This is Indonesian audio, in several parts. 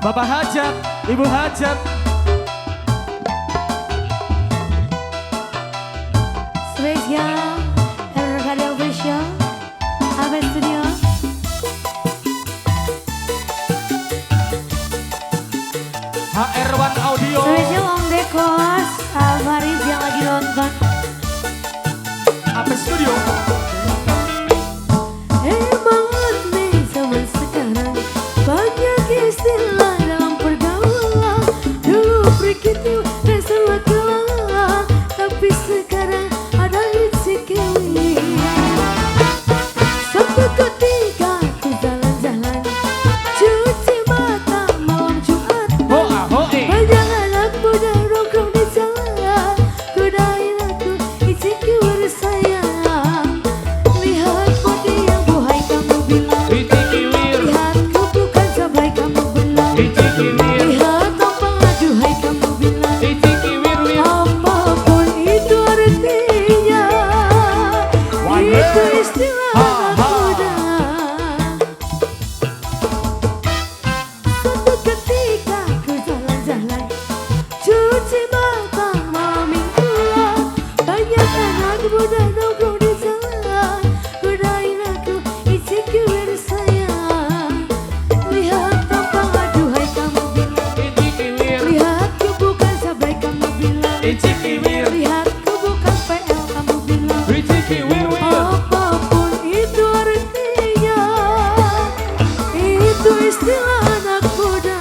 Bapak Hajat, Ibu Hajat. Spesial RKD Official AB Studio. HR1 Audio. Spesial Om Dekos Alvaris yang lagi nonton. AB Studio. Emang aneh zaman sekarang, banyak istilah dalam pergaulan. Dulu begitu dan semua kelang, tapi sekarang ada rezeki. Suatu ketika ku jalan-jalan, cuci mata malam Jumat. Banyak anak muda nongkrong di jalan, godain aku, izinku bersayang. Lihat body yang buhay kamu bilang, lihat ku bukan sabai kamu bilang, lihat tampang aduhai kamu bilang. Apapun itu artinya, itu istilah anak muda. Suatu ketika ku jalan-jalan, cuci mata malam mingguan. Banyak anak muda nongkrong di jalan, godain aku, izinku bersayang. Lihat tampang aduhai kamu bilang, lihat ku bukan sabai kamu bilang, lihat ku bukan PL kamu bilang. Apapun itu artinya, itu istilah anak muda.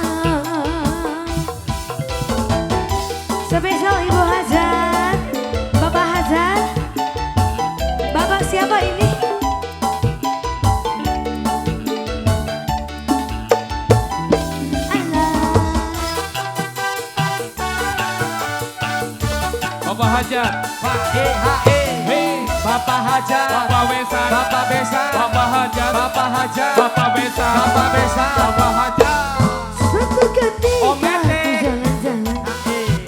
Spesial Ibu Hajat, Bapak Hajat. Bapak siapa ini? Bapak Hajat, Pak Bapak Hajat, Bapak Besan, Bapak Besan, Bapak Hajat, Bapak Hajat, Bapak Besan, Bapak Besan, Bapak Hajat. Suatu ketika Om Mete. ku jalan-jalan,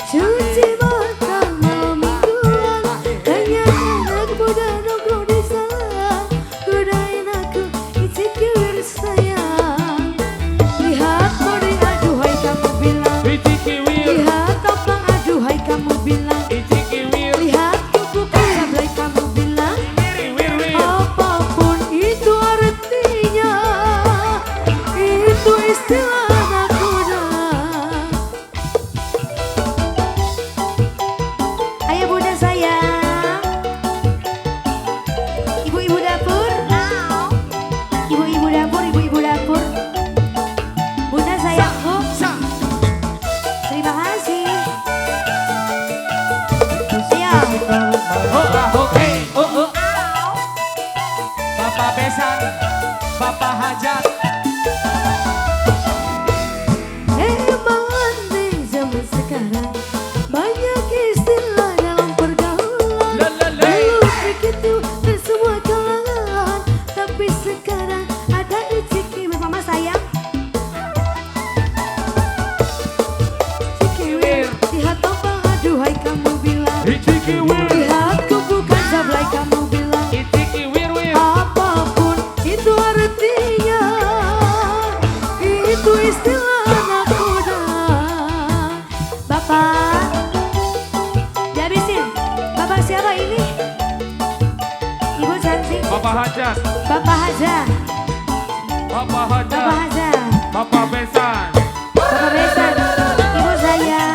cuci mata malam mingguan. Banyak anak muda nongkrong di jalan, godain aku, izinku bersayang. Lihat body aduhai kamu bilang, lihat tampang aduhai kamu bilang, lihat ku bukan sablai kamu bilang. Apapun itu artinya, itu istilah anak muda. Ayo bunda sayang, ibu-ibu dapur, ibu-ibu dapur, ibu-ibu dapur. Bunda sayangku, terima kasih. Siap. Bapak Besan, Bapak Hajat. Emang aneh zaman sekarang, banyak istilah dalam pergaulan. Dulu begitu dan semua kalangan, tapi sekarang ada rezeki. Mama sayang, Cikiwir, lihat tampang aduhai kamu bilang, lihat ku bukan sablai kamu bilang. Apapun itu artinya, itu istilah anak muda. Bapak, dihabisin. Bapak siapa ini? Ibu cantik. Bapak Hajat, Bapak Hajat, Bapak Bapak Hajat, Hajat, Bapak Besan. Bapak Besan. Ibu sayang,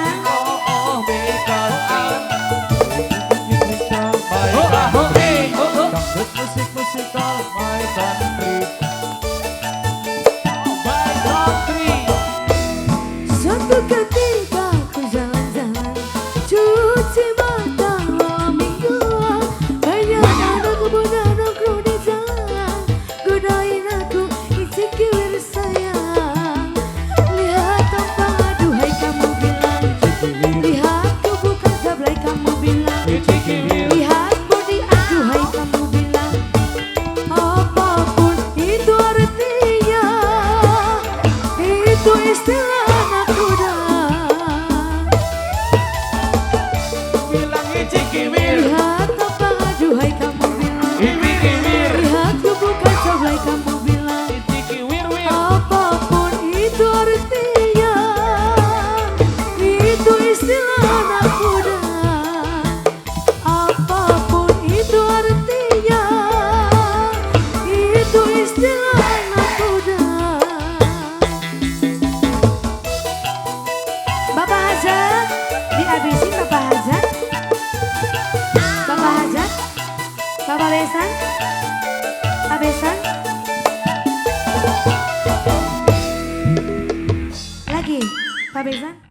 Musikal my country. suatu ketika ku jalan-jalan, cuci mata malam mingguan. Banyak anak muda nongkrong di jalan, godain aku, izinku Besan? Pak Besan? Lagi, Pak Besan?